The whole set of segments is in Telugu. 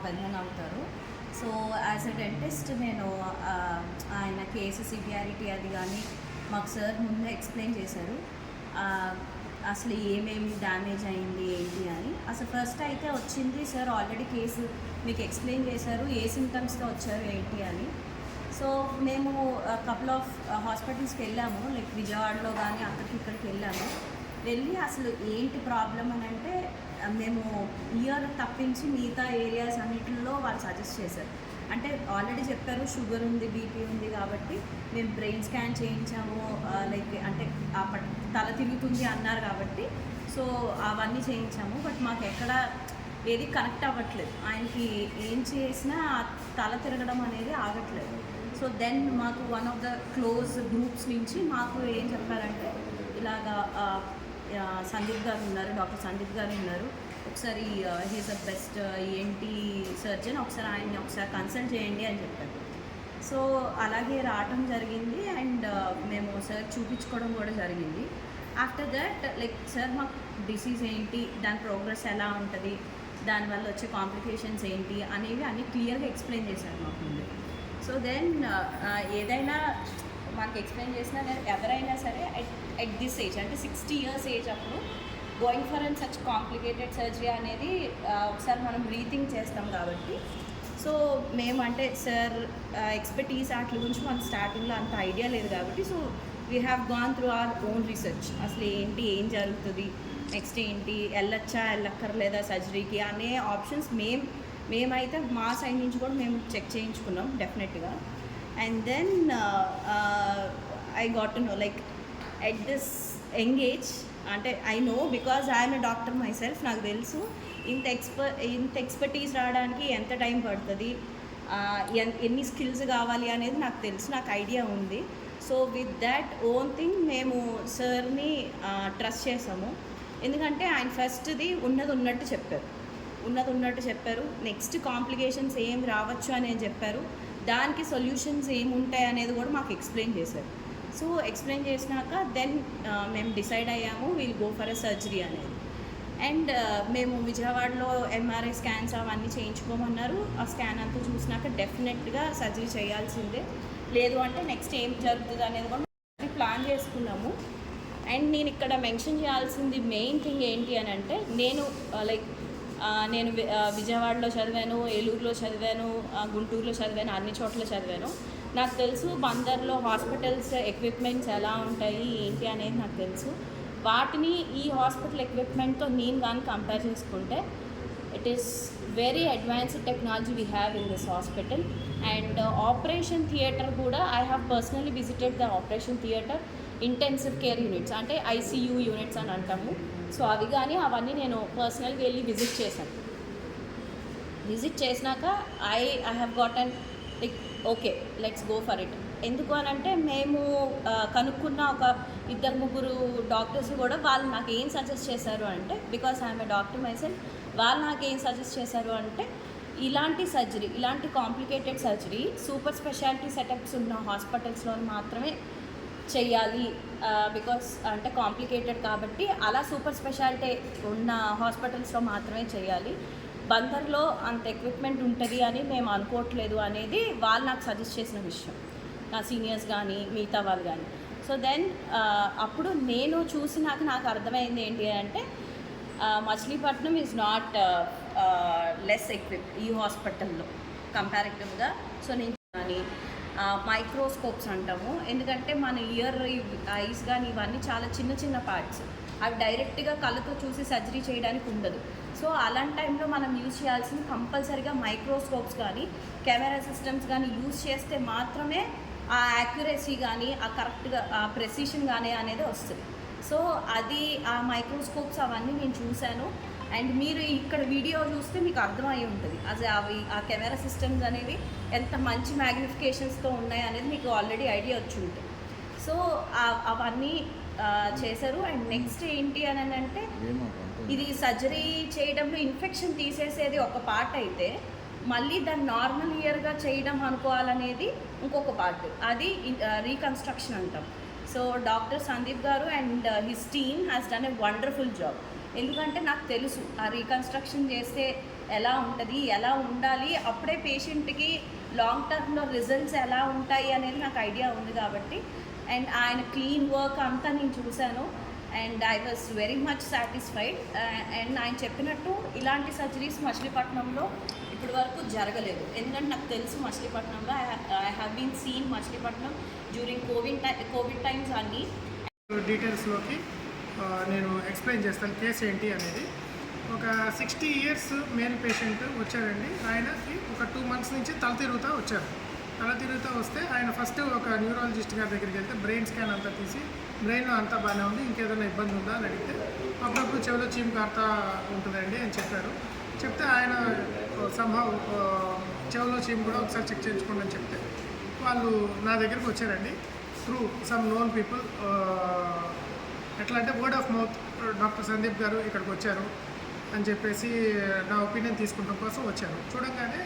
పెద్దనాన్న అవుతారు. సో యాజ్ ఎ డెంటిస్ట్ నేను ఆయన కేసు సివియారిటీ అది కానీ మాకు సార్ ముందే ఎక్స్ప్లెయిన్ చేశారు. అసలు ఏమేమి డ్యామేజ్ అయింది ఏంటి అని. అసలు ఫస్ట్ అయితే వచ్చింది సార్ ఆల్రెడీ కేసు మీకు ఎక్స్ప్లెయిన్ చేశారు, ఏ సిమ్టమ్స్తో వచ్చారు ఏంటి అని. సో మేము కపుల్ ఆఫ్ హాస్పిటల్స్కి వెళ్ళాము, లైక్ విజయవాడలో కానీ అక్కడికి ఇక్కడికి వెళ్ళి అసలు ఏంటి ప్రాబ్లం అని అంటే మేము ఇయర్ తప్పించి మిగతా ఏరియాస్ అన్నిటిలో వాళ్ళు సజెస్ట్ చేశారు. అంటే ఆల్రెడీ చెప్పారు షుగర్ ఉంది, బీపీ ఉంది కాబట్టి మేము బ్రెయిన్ స్కాన్ చేయించాము, లైక్ అంటే తల తిరుగుతుంది అన్నారు కాబట్టి సో అవన్నీ చేయించాము. బట్ మాకు ఎక్కడ ఏది కనెక్ట్ అవ్వట్లేదు, ఆయనకి ఏం చేసినా తల తిరగడం అనేది ఆగట్లేదు. సో దెన్ మాకు one of the close groups నుంచి మాకు ఏం చెప్పారంటే ఇలాగా సందీప్ గారు ఉన్నారు, డాక్టర్ సందీప్ గారు ఉన్నారు, ఒకసారి he's the best ENT surgeon, ఒకసారి ఆయన్ని ఒకసారి కన్సల్ట్ చేయండి అని చెప్పారు. సో అలాగే రావటం జరిగింది అండ్ మేము సార్ చూపించుకోవడం కూడా జరిగింది. ఆఫ్టర్ దట్ లైక్ సార్ మాకు డిసీజ్ ఏంటి, దాని ప్రోగ్రెస్ ఎలా ఉంటుంది, దానివల్ల వచ్చే కాంప్లికేషన్స్ ఏంటి అనేవి అన్నీ క్లియర్గా ఎక్స్ప్లెయిన్ చేశారు మాకు ముందు. సో దెన్ ఏదైనా మాకు ఎక్స్ప్లెయిన్ చేసినా ఎవరైనా సరే ఎట్ దిస్ ఏజ్ అంటే 60 years ఏజ్ అప్పుడు going for and such complicated surgery అనేది ఒకసారి మనం రీథింక్ చేస్తాం కాబట్టి. సో మేము అంటే సార్ ఎక్స్పర్టీస్ వాటి గురించి మనకు స్టార్టింగ్లో అంత ఐడియా లేదు కాబట్టి so we have gone through our own research. అసలు ఏంటి, ఏం జరుగుతుంది, నెక్స్ట్ ఏంటి, వెళ్ళక్కర్లేదా సర్జరీకి అనే ఆప్షన్స్ మేమైతే మా సైడ్ నుంచి కూడా మేము చెక్ చేయించుకున్నాం డెఫినెట్గా. And then I got to know like at this young age అంటే I know because I'm a doctor myself, నాకు తెలుసు ఇంత ఎక్స్పర్టీస్ రావడానికి ఎంత టైం పడుతుంది, ఎన్ని స్కిల్స్ కావాలి అనేది నాకు తెలుసు, నాకు ఐడియా ఉంది. So with that own thing మేము సార్ని ట్రస్ట్ చేసాము. ఎందుకంటే ఆయన ఫస్ట్ది ఉన్నది ఉన్నట్టు చెప్పారు, నెక్స్ట్ కాంప్లికేషన్స్ ఏం రావచ్చు అని చెప్పారు, దానికి సొల్యూషన్స్ ఏముంటాయి అనేది కూడా మాకు ఎక్స్ప్లెయిన్ చేశారు. సో ఎక్స్ప్లెయిన్ చేసినాక దెన్ మేము డిసైడ్ అయ్యాము will go for a surgery అనేది. అండ్ మేము విజయవాడలో ఎంఆర్ఐ స్కాన్స్ అవన్నీ చేయించుకోమన్నారు. ఆ స్కాన్ అంతా చూసినాక డెఫినెట్గా సర్జరీ చేయాల్సిందే, లేదు అంటే నెక్స్ట్ ఏం జరుగుతుంది అనేది కూడా ప్లాన్ చేసుకున్నాము. అండ్ నేను ఇక్కడ మెన్షన్ చేయాల్సింది మెయిన్ థింగ్ ఏంటి అని అంటే నేను విజయవాడలో చదివాను, ఏలూరులో చదివాను, గుంటూరులో చదివాను, అన్ని చోట్ల చదివాను. నాకు తెలుసు బందర్లో హాస్పిటల్స్ ఎక్విప్మెంట్స్ ఎలా ఉంటాయి ఏంటి అనేది నాకు తెలుసు. వాటిని ఈ హాస్పిటల్ ఎక్విప్మెంట్తో నేను కానీ కంపేర్ చేసుకుంటే it is very advanced technology we have in this hospital. And operation theatre కూడా I have personally visited the operation theatre, intensive care units అంటే ఐసీయూ యూనిట్స్ అని అంటాము. సో అవి కానీ అవన్నీ నేను పర్సనల్గా వెళ్ళి విజిట్ చేశాను. విజిట్ చేసినాక I have గాటన్ like okay let's go for it. ఎందుకు అని అంటే మేము కనుక్కున్న ఒక 2-3 డాక్టర్స్ కూడా వాళ్ళు నాకు ఏం సజెస్ట్ చేశారు అంటే, because I'm a doctor my self, వాళ్ళు నాకు ఏం సజెస్ట్ చేశారు అంటే ఇలాంటి సర్జరీ, ఇలాంటి complicated surgery super speciality setups ఉన్న హాస్పిటల్స్లో మాత్రమే చెయ్యాలి, బికాస్ అంటే కాంప్లికేటెడ్ కాబట్టి అలా సూపర్ స్పెషాలిటీ ఉన్న హాస్పిటల్స్లో మాత్రమే చేయాలి. బందర్లో అంత ఎక్విప్మెంట్ ఉంటుంది అని మేము అనుకోవట్లేదు అనేది వాళ్ళు నాకు సజెస్ట్ చేసిన విషయం, నా సీనియర్స్ కానీ మిగతా వాళ్ళు కానీ. సో దెన్ అప్పుడు నేను చూసినాక నాకు అర్థమైంది ఏంటి అంటే Machilipatnam is not less equipped ఈ హాస్పిటల్లో కంపారిటివ్గా. సో నేను కానీ మైక్రోస్కోప్స్ అంటాము, ఎందుకంటే మన ఇయర్ ఐస్ కానీ ఇవన్నీ చాలా చిన్న పార్ట్స్, అవి డైరెక్ట్గా కళ్ళతో చూసి సర్జరీ చేయడానికి ఉండదు. సో అలాంటి టైంలో మనం యూజ్ చేయాల్సింది కంపల్సరీగా మైక్రోస్కోప్స్ కానీ కెమెరా సిస్టమ్స్ కానీ యూజ్ చేస్తే మాత్రమే ఆ యాక్యురసీ కానీ ఆ కరెక్ట్గా ఆ ప్రెసిషన్ కానీ అనేది వస్తుంది. సో అది ఆ మైక్రోస్కోప్స్ అవన్నీ నేను చూశాను. అండ్ మీరు ఇక్కడ వీడియో చూస్తే మీకు అర్థమై ఉంటుంది అవి ఆ కెమెరా సిస్టమ్స్ అనేవి ఎంత మంచి మ్యాగ్నిఫికేషన్స్తో ఉన్నాయి అనేది మీకు ఆల్రెడీ ఐడియా వచ్చి ఉంటుంది. సో అవన్నీ చేశారు. అండ్ నెక్స్ట్ ఏంటి అని అంటే ఇది సర్జరీ చేయడంలో ఇన్ఫెక్షన్ తీసేసేది ఒక పార్ట్ అయితే మళ్ళీ దాన్ని నార్మల్ ఇయర్గా చేయడం అనుకోవాలనేది ఇంకొక పార్ట్, అది రీకన్స్ట్రక్షన్ అంటాం. సో డాక్టర్ సందీప్ గారు and his team has done a wonderful job. ఎందుకంటే నాకు తెలుసు ఆ రీకన్స్ట్రక్షన్ చేస్తే ఎలా ఉంటుంది, ఎలా ఉండాలి, అప్పుడే పేషెంట్కి లాంగ్ టర్మ్లో రిజల్ట్స్ ఎలా ఉంటాయి అనేది నాకు ఐడియా ఉంది కాబట్టి. అండ్ ఆయన క్లీన్ వర్క్ అంతా నేను చూశాను and I was very much satisfied. And ఆయన చెప్పినట్టు ఇలాంటి సర్జరీస్ మచిలీపట్నంలో ఇప్పటి వరకు జరగలేదు. ఎందుకంటే నాకు తెలుసు మచిలీపట్నంలో I have been seen Machilipatnam during covid times అన్నీ. డీటెయిల్స్లోకి నేను ఎక్స్ప్లెయిన్ చేస్తాను కేసు ఏంటి అనేది. ఒక 60 years మేల్ పేషెంట్ వచ్చారండి. ఆయనకి ఒక 2 months నుంచి తల తిరుగుతూ వచ్చారు. తల తిరుగుతూ వస్తే ఆయన ఫస్ట్ ఒక న్యూరాలజిస్ట్ గారి దగ్గరికి వెళ్తే బ్రెయిన్ స్కాన్ అంతా తీసి బ్రెయిన్లో అంతా బాగానే ఉంది, ఇంకేదైనా ఇబ్బంది ఉందా అని అడిగితే అప్పుడప్పుడు చెవిలో చీము కారుతా ఉంటుందండి అని చెప్పారు. చెప్తే ఆయన సంభవ్ చెవిలో చీము కూడా ఒకసారి చెక్ చేయించుకోండి అని చెప్తే వాళ్ళు నా దగ్గరికి వచ్చారండి. త్రూ సమ్ నోన్ పీపుల్, ఎట్లా అంటే word of mouth, doctor Sandeep గారు ఇక్కడికి వచ్చారు అని చెప్పేసి నా ఒపీనియన్ తీసుకుంటాం కోసం వచ్చారు. చూడంగానే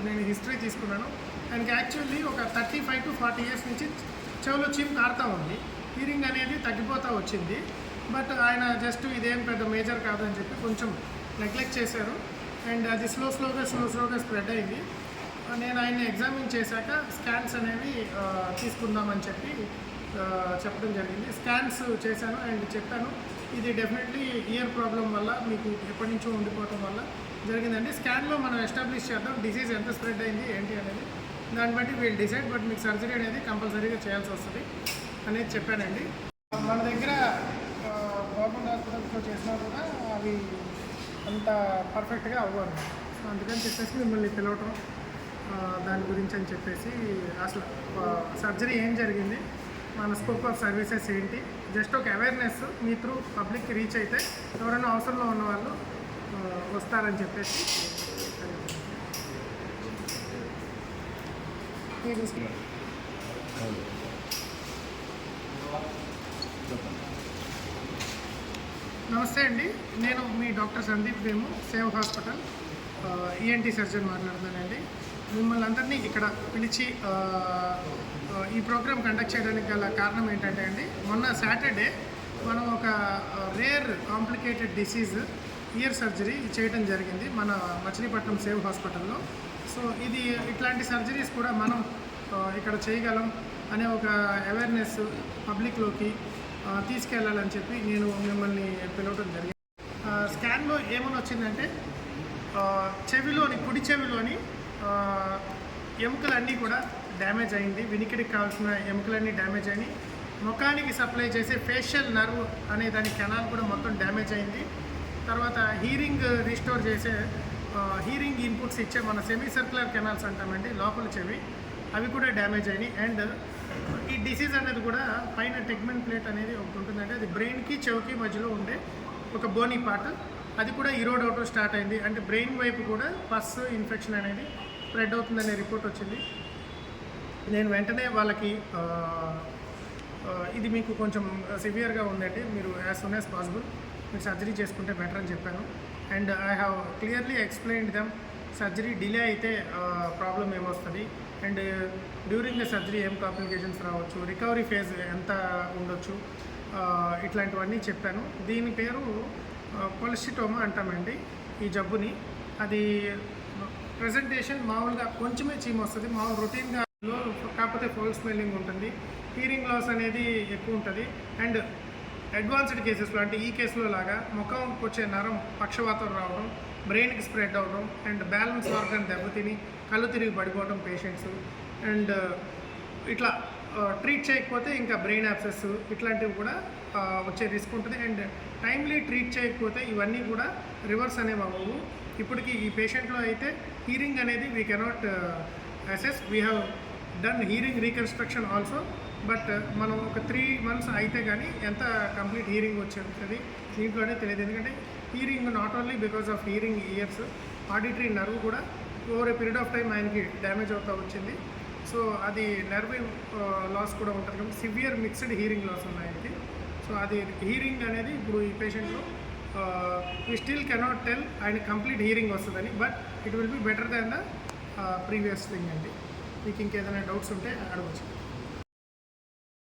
నేను హిస్టరీ తీసుకున్నాను. ఆయనకి యాక్చువల్లీ ఒక 35 to 40 years నుంచి చెవిలో చీము కారుతూ ఉంది, హీరింగ్ అనేది తగ్గిపోతూ వచ్చింది. బట్ ఆయన జస్ట్ ఇదేం పెద్ద మేజర్ కాదని చెప్పి కొంచెం నెగ్లెక్ట్ చేశారు అండ్ అది స్లోగా స్ప్రెడ్ అయింది. నేను ఆయన్ని ఎగ్జామిన్ చేశాక స్కాన్స్ అనేవి తీసుకుందామని చెప్పి చెప్పడం జరిగింది. స్కాన్స్ చేశాను అండ్ చెప్పాను ఇది డెఫినెట్లీ ఇయర్ ప్రాబ్లం వల్ల మీకు ఎప్పటి నుంచో ఉండిపోవడం వల్ల జరిగిందండి. స్కాన్లో మనం ఎస్టాబ్లిష్ చేద్దాం డిసీజ్ ఎంత స్ప్రెడ్ అయింది ఏంటి అనేది, దాన్ని బట్టి వీళ్ళు డిసైడ్, బట్ మీకు సర్జరీ అనేది కంపల్సరీగా చేయాల్సి వస్తుంది అనేది చెప్పానండి. మన దగ్గర గవర్నమెంట్ హాస్పిటల్స్లో చేసినా కూడా అవి అంత పర్ఫెక్ట్గా అవ్వరు. సో అందుకని చెప్పేసి మిమ్మల్ని పిలవటం దాని గురించి అని చెప్పేసి, అసలు సర్జరీ ఏం జరిగింది, మన స్కోప్ ఆఫ్ సర్వీసెస్ ఏంటి, జస్ట్ ఒక అవేర్నెస్ మీ త్రూ పబ్లిక్కి రీచ్ అయితే ఎవరైనా అవసరంలో ఉన్న వాళ్ళు వస్తారని చెప్పేసి నమస్తే అండి, నేను మీ doctor Sandeep Vemu, save hospital ENT surgeon మాట్లాడుతున్నానండి. మిమ్మల్ని అందరినీ ఇక్కడ పిలిచి ఈ ప్రోగ్రామ్ కండక్ట్ చేయడానికి గల కారణం ఏంటంటే అండి, మొన్న సాటర్డే మనం ఒక rare complicated disease year surgery చేయడం జరిగింది మన మచిలీపట్నం సేవ్ హాస్పిటల్లో. సో ఇది ఇట్లాంటి సర్జరీస్ కూడా మనం ఇక్కడ చేయగలం అనే ఒక అవేర్నెస్ పబ్లిక్లోకి తీసుకెళ్ళాలని చెప్పి నేను మిమ్మల్ని పిలవడం జరిగింది. స్కాన్లో ఏమని వచ్చిందంటే కుడి చెవిలోని ఎముకలన్నీ కూడా డ్యామేజ్ అయింది, వినికిడికి కావాల్సిన ఎముకలన్నీ డ్యామేజ్ అయినాయి, ముఖానికి సప్లై చేసే ఫేషియల్ నర్వ్ అనే దాని కెనాల్ కూడా మొత్తం డ్యామేజ్ అయింది. తర్వాత హీరింగ్ రీస్టోర్ చేసే హీరింగ్ ఇన్పుట్స్ ఇచ్చే మన సెమీ సర్క్యులర్ కెనాల్స్ అంటామండి లోపల చెవి, అవి కూడా డ్యామేజ్ అయినాయి. అండ్ ఈ డిసీజ్ అనేది కూడా పైన టెగ్మెంట్ ప్లేట్ అనేది ఒకటి ఉంటుందంటే అది బ్రెయిన్కి చెవికి మధ్యలో ఉండే ఒక బోనీ పార్ట్, అది కూడా ఈరోడ్ అవటం స్టార్ట్ అయింది. అంటే బ్రెయిన్ వైపు కూడా పస్ ఇన్ఫెక్షన్ అనేది స్ప్రెడ్ అవుతుందనే రిపోర్ట్ వచ్చింది. నేను వెంటనే వాళ్ళకి ఇది మీకు కొంచెం సివియర్గా ఉందంటే మీరు యాజ్ సూన్ యాజ్ పాసిబుల్ మీరు సర్జరీ చేసుకుంటే బెటర్ అని చెప్పాను. And I have clearly explained them surgery delay అయితే ప్రాబ్లం ఏమొస్తుంది అండ్ డ్యూరింగ్ ద సర్జరీ ఏం కాంప్లికేషన్స్ రావచ్చు, రికవరీ ఫేజ్ ఎంత ఉండొచ్చు, ఇట్లాంటివన్నీ చెప్పాను. దీని పేరు కొలెస్టిటోమా అంటామండి ఈ జబ్బుని. అది ప్రెజెంటేషన్ మామూలుగా కొంచెమే చీమ వస్తుంది, మామూలు రొటీన్గా, కాకపోతే ఫోల్ స్మెల్లింగ్ ఉంటుంది, హీరింగ్ లాస్ అనేది ఎక్కువ ఉంటుంది. అండ్ అడ్వాన్స్డ్ కేసెస్లో అంటే ఈ కేసులో లాగా ముఖంకి వచ్చే నరం పక్షవాతం రావడం, బ్రెయిన్కి స్ప్రెడ్ అవ్వడం అండ్ బ్యాలెన్స్ ఆర్గన్ దెబ్బతిని కళ్ళు తిరిగి పడిపోవడం పేషెంట్స్, అండ్ ఇట్లా ట్రీట్ చేయకపోతే ఇంకా బ్రెయిన్ యాబ్సెస్ ఇట్లాంటివి కూడా వచ్చే రిస్క్ ఉంటుంది. అండ్ టైమ్లీ ట్రీట్ చేయకపోతే ఇవన్నీ కూడా రివర్స్ అనేవి అవ్వవు. ఇప్పటికి ఈ పేషెంట్లో అయితే హీరింగ్ అనేది we cannot assess, we have done hearing reconstruction also, but మనం ఒక 3 months అయితే కానీ ఎంత కంప్లీట్ హీరింగ్ వచ్చేది దీంట్లోనే తెలియదు. ఎందుకంటే hearing not only because of hearing ears, auditory nerve కూడా over a period of time ఆయనకి డ్యామేజ్ అవుతూ వచ్చింది. సో అది నర్వ్ లాస్ కూడా ఉంటుంది కాబట్టి సివియర్ మిక్స్డ్ హీరింగ్ లాస్ ఉంది ఆయనకి. సో అది హీరింగ్ అనేది ఇప్పుడు ఈ పేషెంట్లో వీ స్టిల్ కెనాట్ టెల్ ఆయన కంప్లీట్ హీరింగ్ వస్తుందని, but it will be better than the previous thing అండి. మీకు ఇంకేదైనా డౌట్స్ ఉంటే అడగవచ్చు.